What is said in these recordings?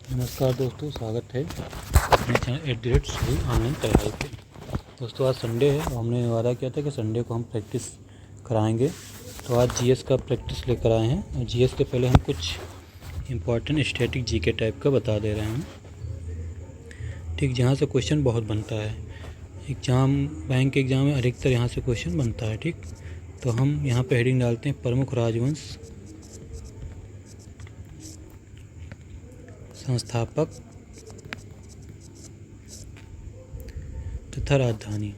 नमस्कार दोस्तों, स्वागत है अपने चैनल @सही ऑनलाइन तैयारी पे। दोस्तों आज संडे है और हमने वादा किया था कि संडे को हम प्रैक्टिस कराएंगे। तो आज जीएस का प्रैक्टिस लेकर आए हैं और जीएस के पहले हम कुछ इम्पॉर्टेंट स्टैटिक जीके टाइप का बता दे रहे हैं, ठीक, जहाँ से क्वेश्चन बहुत बनता है। बैंक के एग्ज़ाम में अधिकतर यहाँ से क्वेश्चन बनता है, ठीक। तो हम यहाँ पे हेडिंग डालते हैं प्रमुख राजवंश, संस्थापक तथा राजधानी।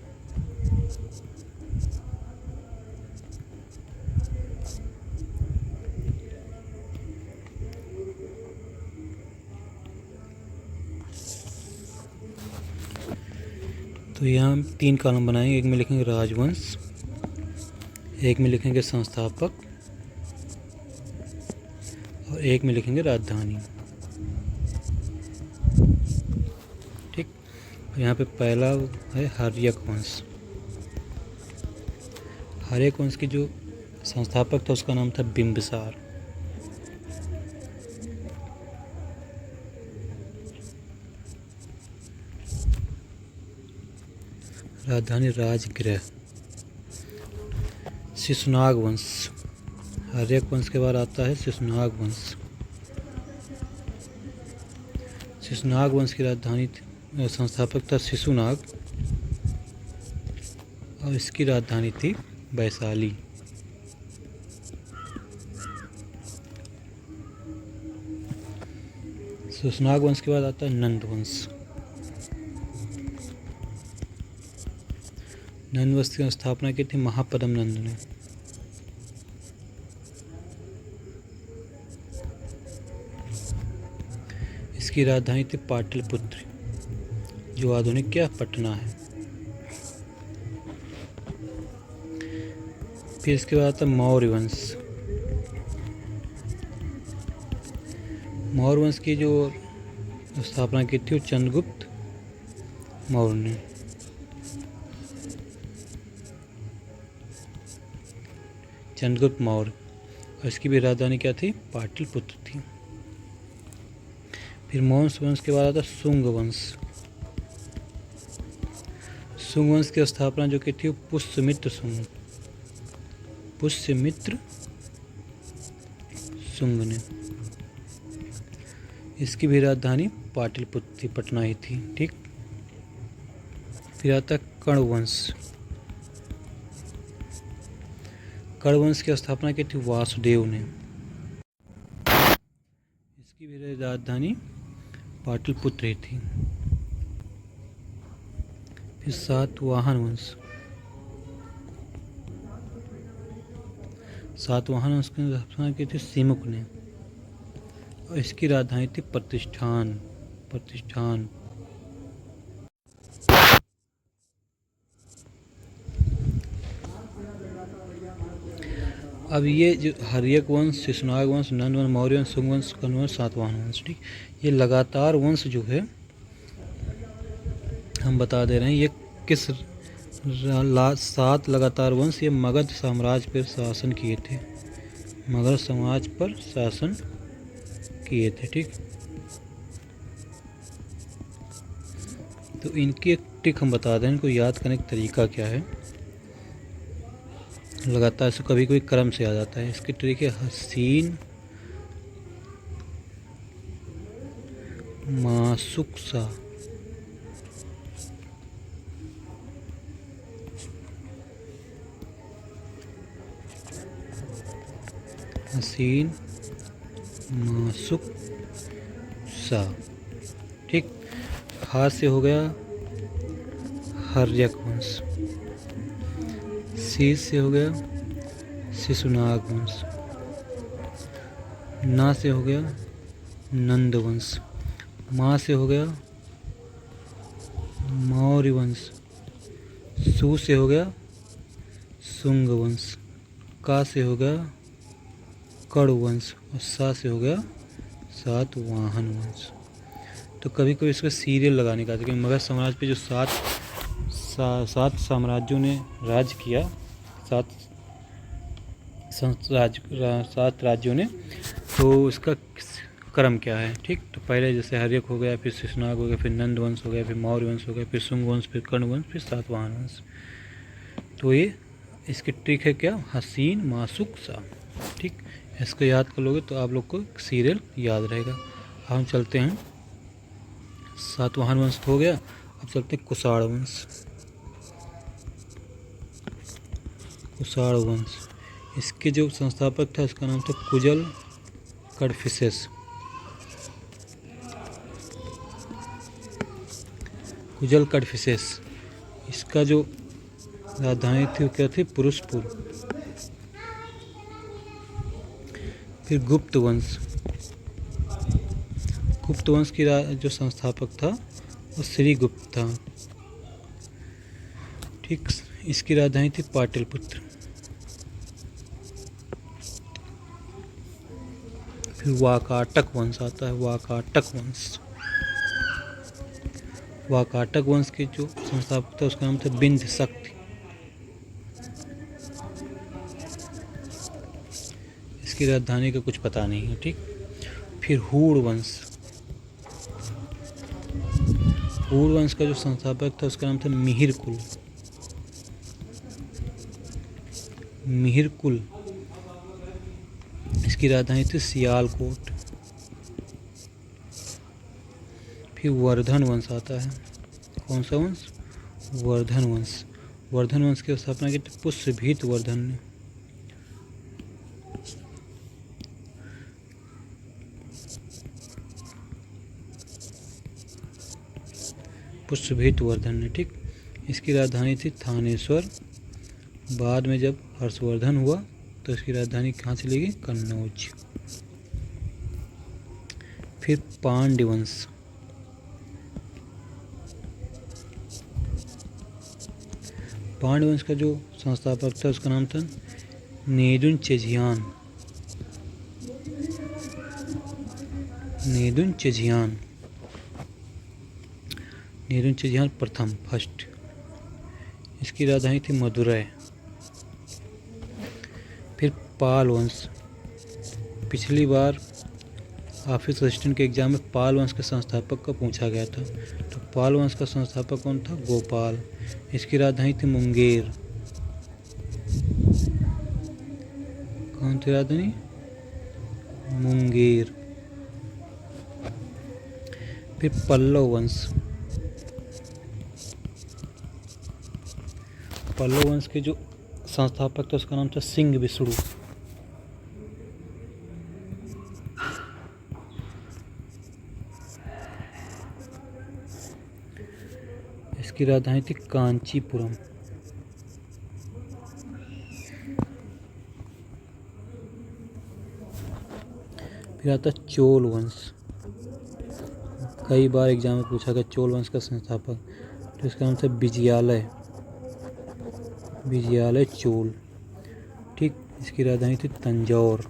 तो यहाँ 3 कॉलम बनाएंगे। एक में लिखेंगे राजवंश, एक में लिखेंगे संस्थापक और एक में लिखेंगे राजधानी, ठीक। यहाँ पे पहला है हर्यक वंश। हर्यक वंश की जो संस्थापक था उसका नाम था बिंबिसार। राजधानी राजगृह। शिशुनाग वंश, हर्यक वंश के बाद आता है शिशुनाग वंश। शिशुनाग वंश की राजधानी संस्थापक था शिशुनाग और इसकी राजधानी थी वैशाली। शिशुनाग वंश के बाद आता है नंद वंश। नंद वंश की स्थापना की थी महापद्म नंद ने। इसकी राजधानी थी पाटलिपुत्र, जो आधुनिक क्या पटना है। फिर इसके बाद आता मौर्य वंश। मौर्य वंश की जो स्थापना की थी वो चंद्रगुप्त मौर्य ने। चंद्रगुप्त मौर्य, और इसकी भी राजधानी क्या थी, पाटलिपुत्र थी। फिर मौर्य वंश के बाद आता शुंग वंश। शुंग वंश की स्थापना जो की थी वो पुष्यमित्र शुंग ने। इसकी भी राजधानी पाटलिपुत्र थी, पटना ही थी, ठीक। फिर आता कर्ण वंश। कर्ण वंश की स्थापना की थी वासुदेव ने। इसकी भी राजधानी पाटलिपुत्र ही थी। फिर सातवाहन वंश। सातवाहन वंश की स्थापना की थी सिमुक ने और इसकी राजधानी थी प्रतिष्ठान। अब ये जो हर्यक वंश, शिशुनाग वंश, नंद वंश, मौर्य वंश, शुंग वंश, कर्ण वंश, सातवाहन वंश, ठीक, ये लगातार वंश जो है हम बता दे रहे हैं। ये किस 7 लगातार वंश ये मगध साम्राज्य पर शासन किए थे। मगध समाज पर शासन किए थे, ठीक। तो इनकी एक ट्रिक हम बता दें, इनको याद करने का तरीका क्या है। लगातार से कभी कभी क्रम से आ जाता है। इसकी ट्रिक है हसीन मासुकसा। हसीन मासुक सा, ठीक। हा से हो गया हर्यक वंश, सी से हो गया शिशुनाग वंश, ना से हो गया नंद वंश, माँ से हो गया मौर्य वंश, सु से हो गया शुंग वंश, का से हो गया कर्ण वंश और सा से हो गया सातवाहन वंश। तो कभी कभी इसका सीरियल लगाने का, क्योंकि मगध साम्राज्य पे जो सात साम्राज्यों ने राज किया, 7 राज्यों ने, तो इसका क्रम क्या है। ठीक, तो पहले जैसे हर्यक हो गया, फिर शिशुनाग हो गया, फिर नंद वंश हो गया, फिर मौर्य वंश हो गया, फिर शुंग वंश, फिर कर्ण वंश, फिर सातवाहन वंश। तो ये इसकी ट्रिक है क्या, हसीन मासुक सा। ठीक, इसको याद कर लोगे तो आप लोग को सीरियल याद रहेगा। हम चलते हैं, सातवाहन वंश हो गया, अब चलते हैं कुषाण वंश। कुषाण वंश, इसके जो संस्थापक था इसका नाम था कुजल कडफिसेस। कुजल कडफिसेस, इसका जो राजधानी थी वो क्या थी, पुरुषपुर। फिर गुप्त वंश, गुप्त वंश की जो संस्थापक था वो श्रीगुप्त था। ठीक, इसकी राजधानी थी पाटलिपुत्र। फिर वाकाटक वंश आता है, वाकाटक वंश। वाकाटक वंश के जो संस्थापक था उसका नाम था बिंद शक्ति। इसकी राजधानी का कुछ पता नहीं है। ठीक, फिर हूण वंश, हूण वंश का जो संस्थापक था उसका नाम था मिहिर कुल। मिहिर कुल, इसकी राजधानी थी सियालकोट। फिर वर्धन वंश आता है, कौन सा वंश, वर्धन वंश। वर्धन वंश की स्थापना की पुष्यभीत वर्धन ने। पुष्यभीत वर्धन ने। ठीक, इसकी राजधानी थी थानेश्वर। बाद में जब हर्षवर्धन हुआ तो इसकी राजधानी कहाँ चली गई, कन्नौज। फिर पांड्य वंश, पांड्य वंश का जो संस्थापक था उसका नाम था नेदुन चेजियान। नेदुन चेजियान, नेदुन चेजियान प्रथम, फर्स्ट। इसकी राजधानी थी मदुरै। फिर पाल वंश, पिछली बार ऑफिस असिस्टेंट के एग्जाम में पाल वंश के संस्थापक का पूछा गया था। तो पाल वंश का संस्थापक कौन था, गोपाल। इसकी राजधानी थी मुंगेर। कौन थी राजधानी, मुंगेर। फिर पल्लव वंश, पल्लव वंश के जो संस्थापक थे उसका नाम था सिंह विष्णु। इसकी राजधानी थी कांचीपुरम। फिर आता चोल वंश, कई बार एग्जाम में पूछा गया चोल वंश का संस्थापक, तो इसका नाम था विजयालय। विजयालय चोल। ठीक, इसकी राजधानी थी तंजौर।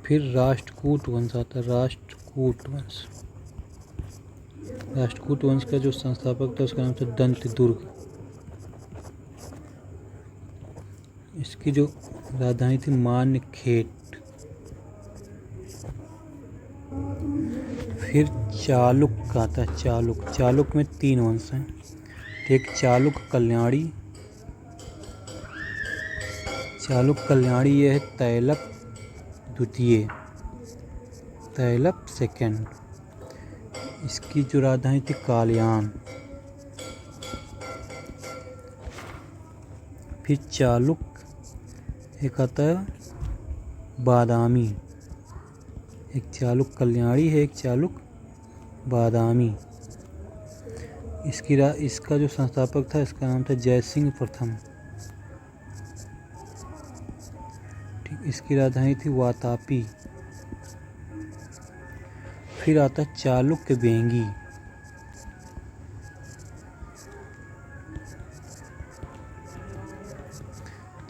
फिर राष्ट्रकूट वंश आता है, राष्ट्रकूट वंश। राष्ट्रकूट वंश का जो संस्थापक था उसका नाम था दंतदुर्ग। इसकी जो राजधानी थी मान्यखेट। फिर चालुक का आता है, चालुक। चालुक में 3 वंश हैं, एक चालुक कल्याणी। चालुक कल्याणी ये है तैलप द्वितीय, तैलप सेकंड। इसकी जो राजधानी थी कालयान। फिर चालुक एक आता है बादामी, एक चालुक कल्याणी है, एक चालुक बादामी। इसका जो संस्थापक था इसका नाम था जयसिंह प्रथम। ठीक, इसकी राजधानी थी वातापी। फिर आता चालुक्य बेंगी।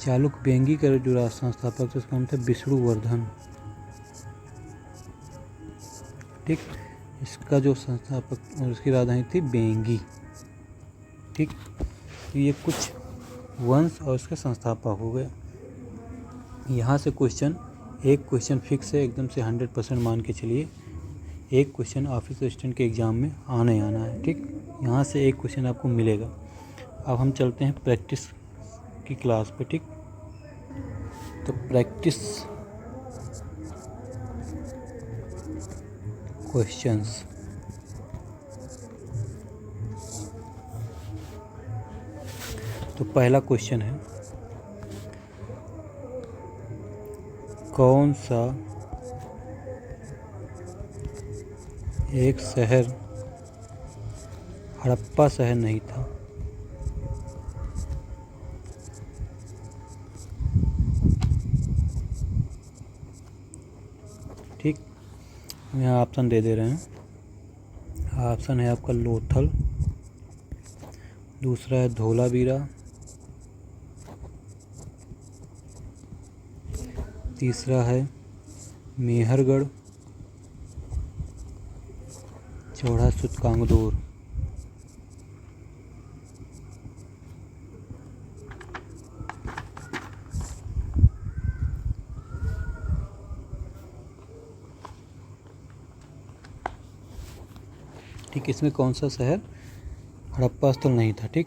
चालुक्य बेंगी का जो संस्थापक था उसका नाम था विष्णुवर्धन। ठीक, इसका जो संस्थापक और उसकी राजधानी थी बेंगी। ठीक, ये कुछ वंश और इसके संस्थापक हो गए। यहाँ से क्वेश्चन, एक क्वेश्चन फिक्स है एकदम से 100% मान के चलिए, एक क्वेश्चन ऑफिस असिस्टेंट के एग्ज़ाम में आना ही आना है। ठीक, यहाँ से एक क्वेश्चन आपको मिलेगा। अब हम चलते हैं प्रैक्टिस की क्लास पे। ठीक, तो प्रैक्टिस क्वेश्चंस। तो पहला क्वेश्चन है, कौन सा एक शहर हड़प्पा शहर नहीं था? ठीक, हम यहाँ ऑप्शन दे दे रहे हैं। ऑप्शन है आपका लोथल, दूसरा है धोलावीरा, तीसरा है मेहरगढ़, चौथा सूतकांगदोर। ठीक, इसमें कौन सा शहर हड़प्पा स्थल नहीं था? ठीक,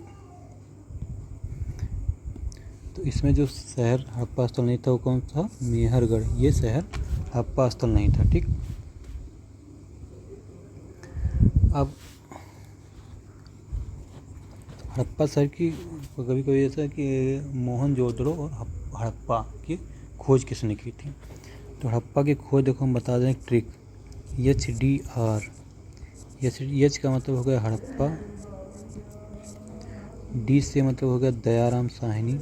तो इसमें जो शहर हड़प्पा स्थल नहीं था वो कौन था? मेहरगढ़। ये शहर हड़प्पा स्थल नहीं था। ठीक, अब हड़प्पा शहर की कभी कभी ऐसा कि मोहनजोदड़ो और हड़प्पा की खोज किसने की थी? तो हड़प्पा की खोज देखो, हम बता दें एक ट्रिक, HDR। एच का मतलब हो गया हड़प्पा, डी से मतलब हो गया दयाराम साहनी,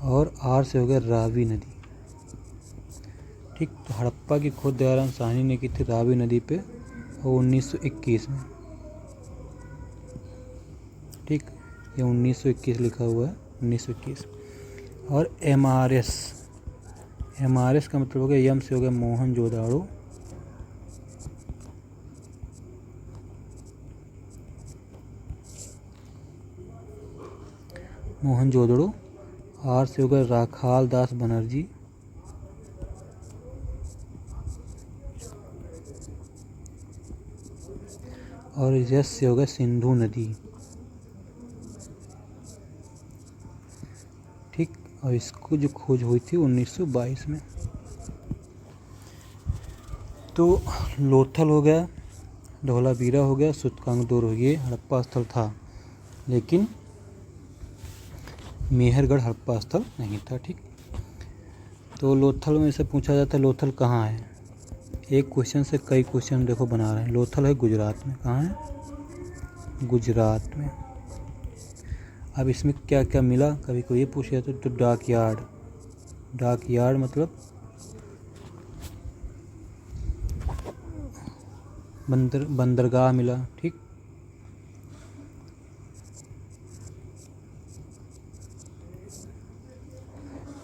और आर से हो गया रावी नदी। ठीक, तो हड़प्पा की खोज दयाराम साहनी ने की थी रावी नदी पे, और 1921 में। ठीक, ये 1921 लिखा हुआ है, 1921। और MRS का मतलब हो गया, यम से हो गया मोहनजोदाड़ो, आर से हो गया राखाल दास बनर्जी, और एस से हो गया सिंधु नदी। ठीक, और इसको जो खोज हुई थी 1922 में। तो लोथल हो गया, धोलावीरा हो गया, सूतकांगदोर हो गया, हड़प्पा स्थल था, लेकिन मेहरगढ़ हड़प्पा स्थल नहीं था। ठीक, तो लोथल में से पूछा जाता है लोथल कहाँ है? एक क्वेश्चन से कई क्वेश्चन देखो बना रहे हैं। लोथल है गुजरात में। कहाँ है? गुजरात में। अब इसमें क्या क्या मिला, कभी कोई ये पूछ जाता तो डाक यार्ड मतलब बंदरगाह मिला। ठीक,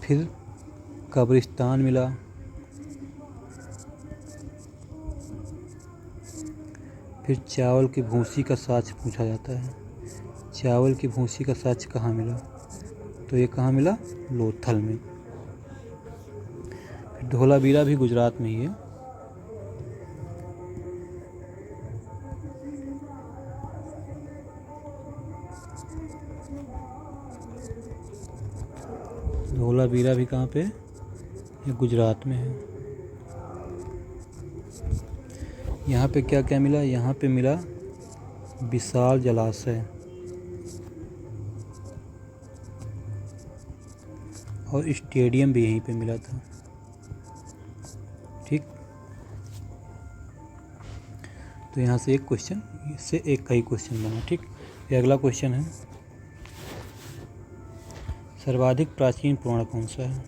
फिर कब्रिस्तान मिला, फिर चावल की भूसी का साक्ष्य पूछा जाता है। चावल की भूसी का साक्ष्य कहाँ मिला? तो ये कहाँ मिला? लोथल में। फिर धोलावीरा भी गुजरात में ही है। धोलावीरा भी कहाँ पे? ये गुजरात में है। यहाँ पे क्या क्या मिला? यहाँ पे मिला विशाल जलाशय, और स्टेडियम भी यहीं पे मिला था। ठीक, तो यहाँ से एक क्वेश्चन, इससे एक कई क्वेश्चन बना। ठीक, ये अगला क्वेश्चन है, सर्वाधिक प्राचीन पुराण कौन सा है?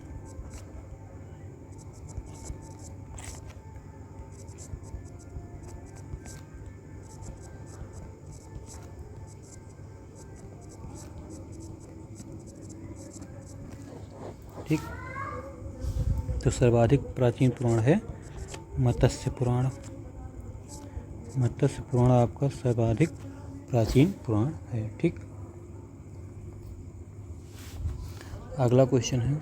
ठीक, तो सर्वाधिक प्राचीन पुराण है मत्स्य पुराण। मत्स्य पुराण आपका सर्वाधिक प्राचीन पुराण है। ठीक, अगला क्वेश्चन है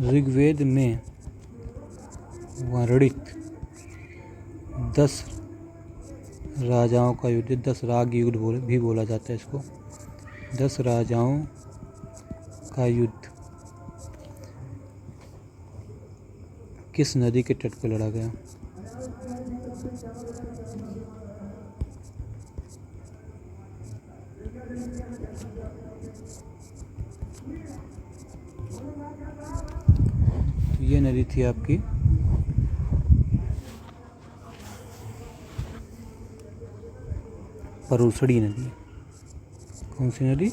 ऋग्वेद में वर्णित 10 राजाओं का युद्ध, 10 राग युद्ध भी बोला जाता है इसको। 10 राजाओं का युद्ध किस नदी के तट पर लड़ा गया? तो ये नदी थी आपकी परुसड़ी नदी। कौन सी नदी?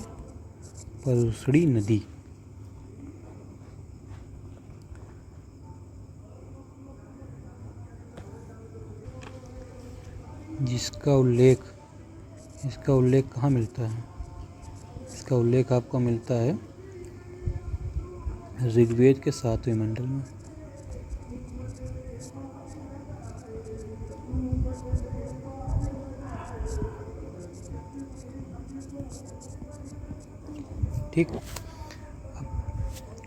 परुसड़ी नदी। इसका उल्लेख कहाँ मिलता है? इसका उल्लेख आपको मिलता है ऋग्वेद के 7वें मंडल में। ठीक, अब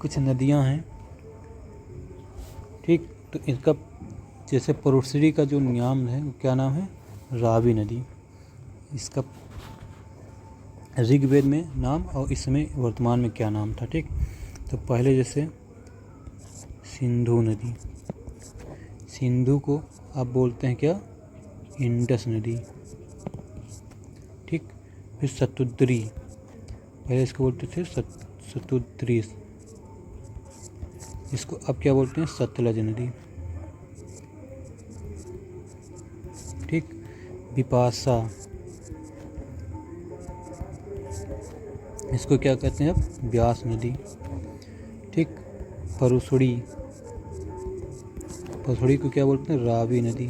कुछ नदियां हैं। ठीक, तो इनका जैसे परुसड़ी का जो नाम है वो क्या नाम है? रावी नदी। इसका ऋग्वेद में नाम और इस समय वर्तमान में क्या नाम था? ठीक, तो पहले जैसे सिंधु नदी, सिंधु को आप बोलते हैं क्या? इंडस नदी। ठीक, फिर सतुद्री, पहले इसको बोलते थे सतुद्री, इसको अब क्या बोलते हैं? सतलज नदी। ठीक, बिपाशा, इसको क्या कहते हैं अब? ब्यास नदी। ठीक, परुसड़ी, परुसड़ी को क्या बोलते हैं? रावी नदी।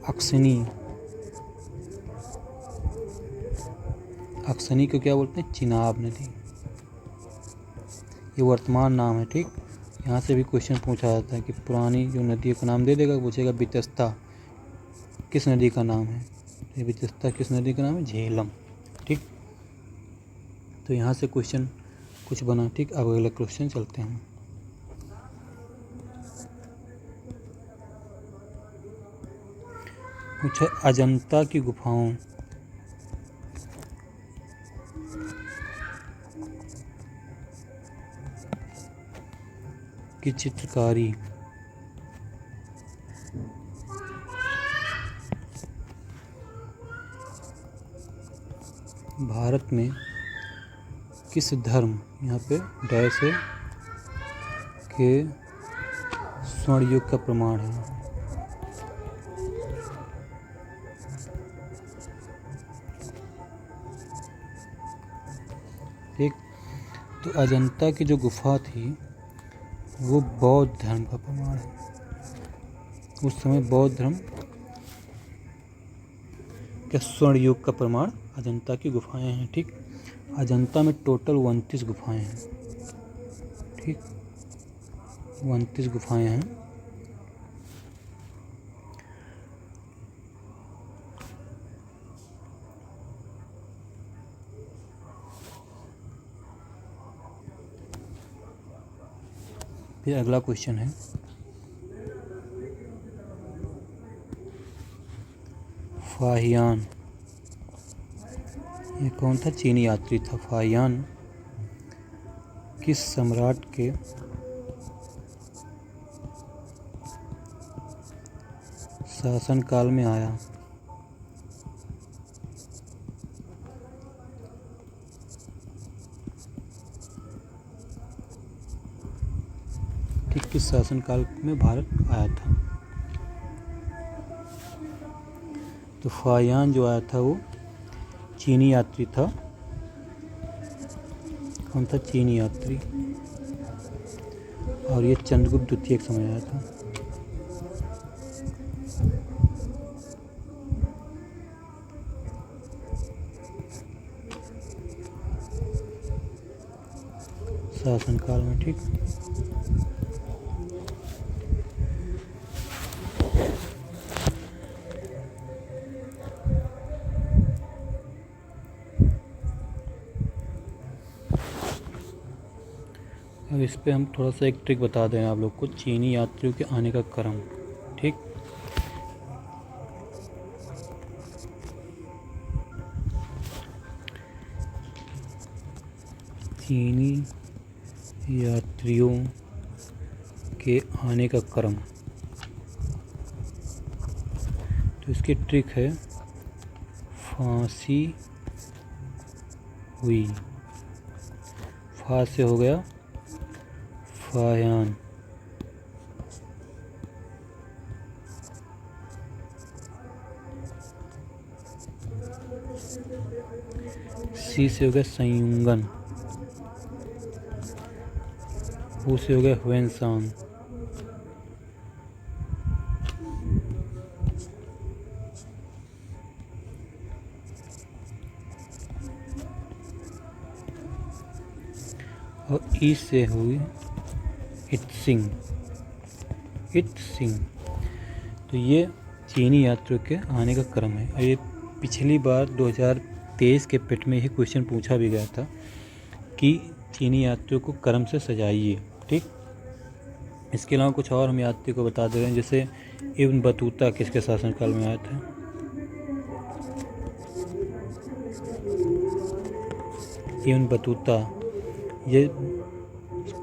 अक्सनी, अक्सनी को क्या बोलते हैं? चिनाब नदी। ये वर्तमान नाम है। ठीक, यहाँ से भी क्वेश्चन पूछा जाता है कि पुरानी जो नदियों का नाम दे देगा, पूछेगा वितस्ता किस नदी का नाम है? ये वितस्ता किस नदी का नाम है? झेलम। ठीक, तो यहाँ से क्वेश्चन कुछ बना। ठीक, अब अगला क्वेश्चन चलते हैं। पूछा अजंता की गुफाओं की चित्रकारी भारत में किस धर्म, यहाँ पे डैश है, के स्वर्ण युग का प्रमाण है? ठीक, तो अजंता की जो गुफा थी वो बौद्ध धर्म का प्रमाण है। उस समय बौद्ध धर्म के स्वर्ण युग का प्रमाण अजंता की गुफाएं हैं। ठीक, अजंता में टोटल 29 गुफाएं हैं। ठीक, 29 गुफाएं हैं। फिर अगला क्वेश्चन है फाहियान, ये कौन था? चीनी यात्री था। फाहियान किस सम्राट के शासनकाल में आया? ठीक, किस शासनकाल में भारत आया था? तो फाहियान जो आया था वो चीनी यात्री था। कौन था? चीनी यात्री। और ये चंद्रगुप्त द्वितीय के समय आया था। शासनकाल में। ठीक, अब इस पे हम थोड़ा सा एक ट्रिक बता दें आप लोग को, चीनी यात्रियों के आने का क्रम। ठीक, चीनी यात्रियों के आने का क्रम, तो इसकी ट्रिक है फांसी हुई, फा से हो गया फायान, सी से हो गया संयुंगन, हु से हो गया हुएनसांग, और ई से हुई इत्सिंग, इत्सिंग। तो ये चीनी यात्रियों के आने का क्रम है। और ये पिछली बार 2023 के पेट में ही क्वेश्चन पूछा भी गया था कि चीनी यात्रियों को क्रम से सजाइए। ठीक, इसके अलावा कुछ और हम यात्री को बता दे रहे हैं, जैसे इब्न बतूता किसके शासनकाल में आया था? इब्न बतूता ये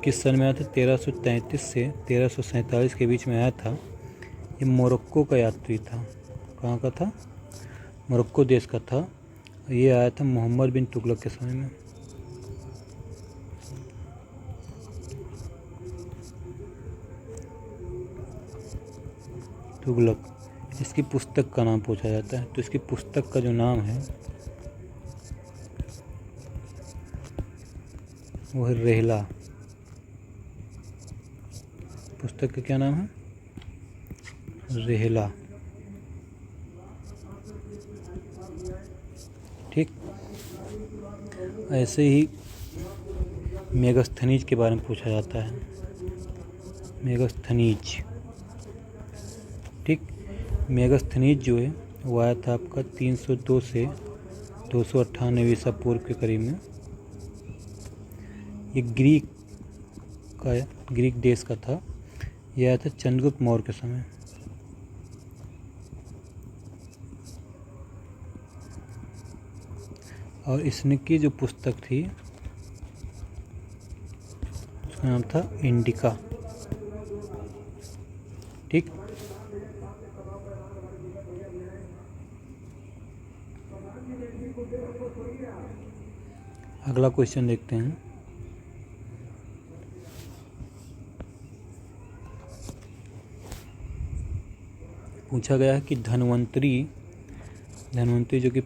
किस सन में आया था? 1333 से 1347 के बीच में आया था। ये मोरक्को का यात्री था। कहाँ का था? मोरक्को देश का था। ये आया था मोहम्मद बिन तुगलक के समय में। तुगलक, इसकी पुस्तक का नाम पूछा जाता है, तो इसकी पुस्तक का जो नाम है वो है रेहला। पुस्तक का क्या नाम है? रेहला। ठीक, ऐसे ही मेगास्थनीज के बारे में पूछा जाता है। मेगास्थनीज, ठीक, मेगास्थनीज जो है वो आया था आपका 302 से 298 ईसा पूर्व के करीब में। ये ग्रीक देश का था। यह आया था चंद्रगुप्त मौर्य के समय। और इसने की जो पुस्तक थी उसका नाम था इंडिका। ठीक, अगला क्वेश्चन देखते हैं। पूछा गया है कि धन्वंतरी जो कि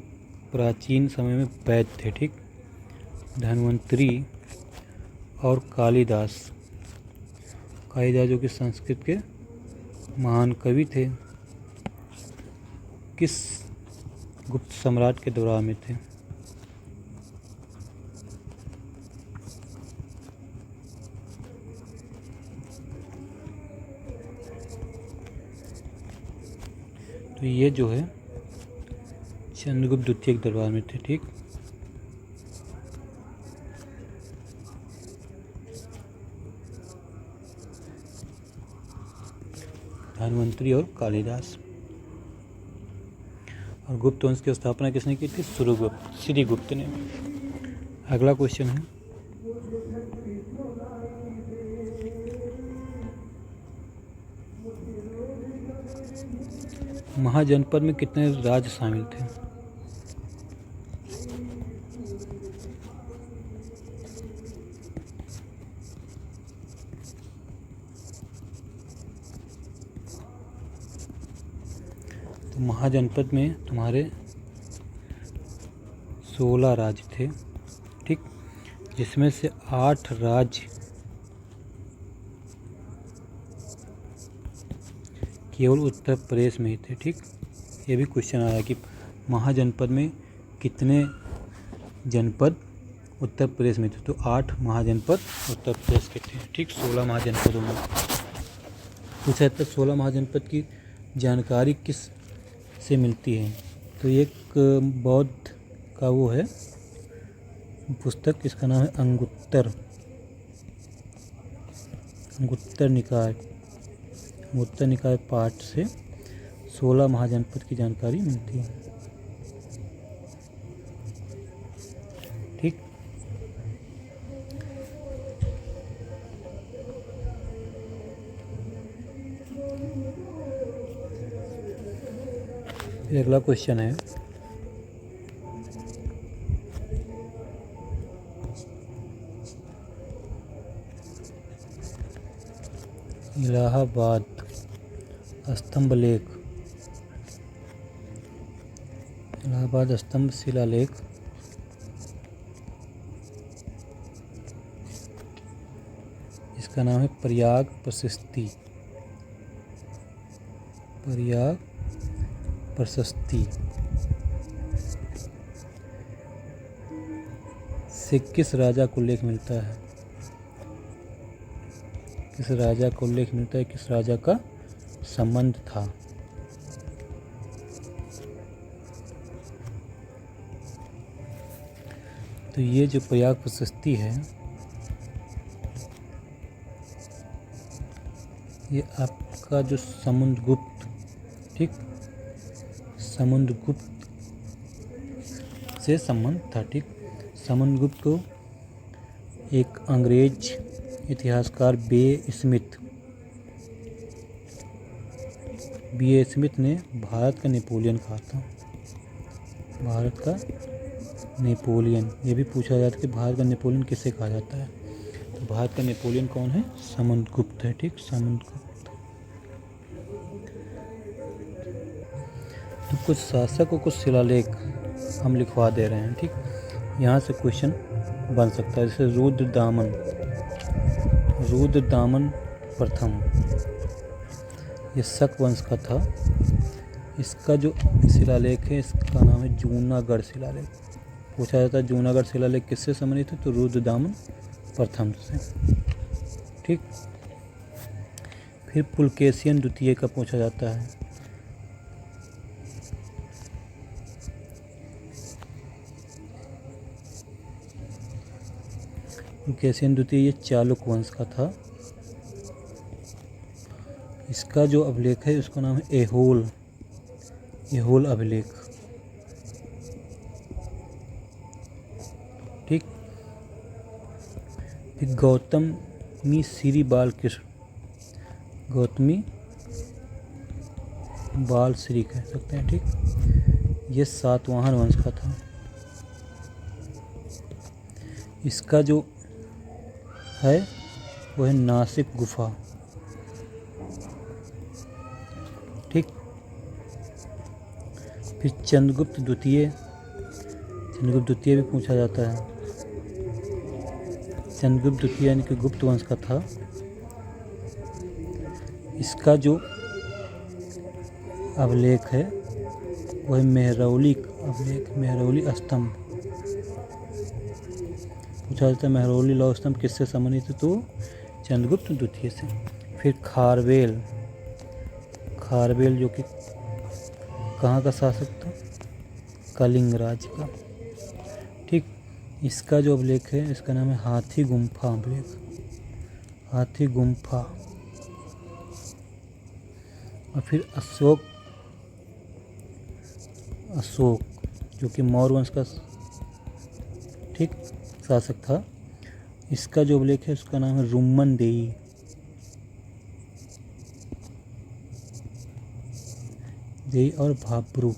प्राचीन समय में वैद्य थे। ठीक, धन्वंतरी और कालिदास जो कि संस्कृत के महान कवि थे, किस गुप्त सम्राट के दौरान में थे? तो ये जो है चंद्रगुप्त द्वितीय के दरबार में थे। ठीक, धन्वंतरी और कालिदास। और गुप्त वंश की स्थापना किसने की थी? श्रीगुप्त ने। अगला क्वेश्चन है, महाजनपद में कितने राज्य शामिल थे? तो महाजनपद में तुम्हारे 16 राज्य थे। ठीक, जिसमें से 8 राज्य केवल उत्तर प्रदेश में ही थे। ठीक, ये भी क्वेश्चन आया कि महाजनपद में कितने जनपद उत्तर प्रदेश में थे। तो 8 महाजनपद उत्तर प्रदेश के थे। ठीक, 16 महाजनपदों में पूछा जाता है 16 महाजनपद की जानकारी किस से मिलती है। तो एक बौद्ध का वो है पुस्तक, इसका नाम है अंगुत्तर निकाय पाठ से 16 महाजनपद की जानकारी मिलती है। ठीक, फिर अगला क्वेश्चन है इलाहाबाद स्तंभ शिलालेख इसका नाम है प्रयाग प्रशस्ति से किस राजा को उल्लेख मिलता है? किस राजा का उल्लेख मिलता है, किस राजा का संबंध था? तो ये जो प्रयाग प्रशस्ति है ये आपका जो समुद्रगुप्त, ठीक, समुद्रगुप्त से संबंध था। ठीक, समुद्रगुप्त को एक अंग्रेज इतिहासकार बी ए स्मिथ ने भारत का नेपोलियन कहा था। भारत का नेपोलियन, ये भी पूछा जाता है कि भारत का नेपोलियन किसे कहा जाता है। तो भारत का नेपोलियन कौन है? समुद्रगुप्त है। ठीक, समुद्रगुप्त। तो कुछ शासक और कुछ शिलालेख हम लिखवा दे रहे हैं। ठीक, यहाँ से क्वेश्चन बन सकता है। जैसे रुद्रदामन प्रथम, ये शक वंश का था। इसका जो शिलालेख है इसका नाम है जूनागढ़ शिलालेख। पूछा जाता है जूनागढ़ शिलालेख किससे संबंधित है? तो रुद्रदामन प्रथम से। ठीक, फिर पुलकेशियन द्वितीय का पूछा जाता है। पुलकेशियन द्वितीय ये चालुक्य वंश का था। इसका जो अभिलेख है उसका नाम है एहोल अभिलेख। ठीक, फिर गौतमी श्री बालकृष्ण, गौतमी बाल श्री कह सकते हैं। ठीक, ये सातवाहन वंश का था। इसका जो है वो है नासिक गुफा। ठीक, फिर चंद्रगुप्त द्वितीय भी पूछा जाता है। चंद्रगुप्त द्वितीय यानी कि गुप्त वंश का था। इसका जो अभिलेख है वो है मेहरौली अभिलेख, मेहरौली स्तंभ। पूछा जाता है मेहरौली लौह स्तंभ किससे संबंधित है? तो चंद्रगुप्त द्वितीय से। फिर खारवेल जो कि कहाँ का शासक था? कलिंग राज्य का। ठीक, इसका जो अभिलेख है इसका नाम है हाथी गुम्फा अभिलेख, हाथी गुम्फा। और फिर अशोक जो कि मौर्य वंश का, ठीक, शासक था। इसका जो अभिलेख है उसका नाम है रुम्मन देई। और भाब्रू।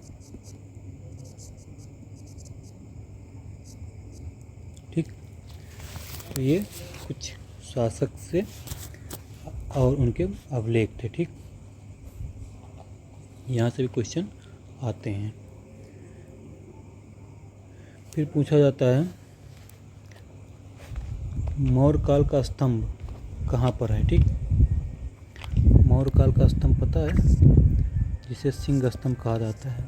ठीक, तो ये कुछ शासक से और उनके अभिलेख थे। ठीक, यहाँ से भी क्वेश्चन आते हैं। फिर पूछा जाता है मौर्य काल का स्तंभ कहाँ पर है? ठीक, मौर्य काल का स्तंभ पता है, जिसे सिंह स्तंभ कहा जाता है।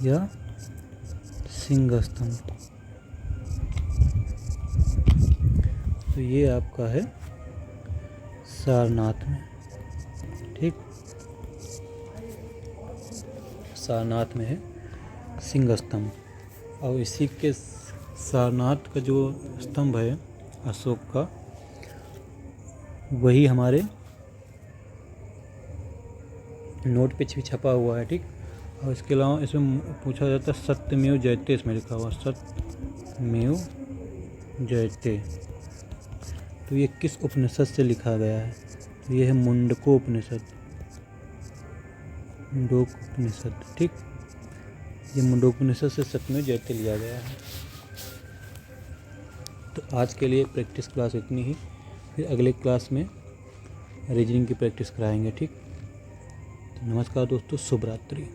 या सिंह स्तंभ। तो ये आपका है सारनाथ में, ठीक। सारनाथ में है सिंह स्तंभ, और इसी के सारनाथ का जो स्तंभ है अशोक का, वही हमारे नोट पे भी छपा हुआ है, ठीक। और इसके अलावा इसमें पूछा जाता है सत्यमेव जयते, इसमें लिखा हुआ सत्यमेव जयते। तो ये किस उपनिषद से लिखा गया है? तो ये है मुंडको उपनिषद, मुंडोक उपनिषद, ठीक। ये मुंडोक उपनिषद से सत्यमेव जयते लिया गया है। तो आज के लिए प्रैक्टिस क्लास इतनी ही, फिर अगले क्लास में रीजनिंग की प्रैक्टिस कराएंगे, ठीक। तो नमस्कार दोस्तों, शुभ रात्रि।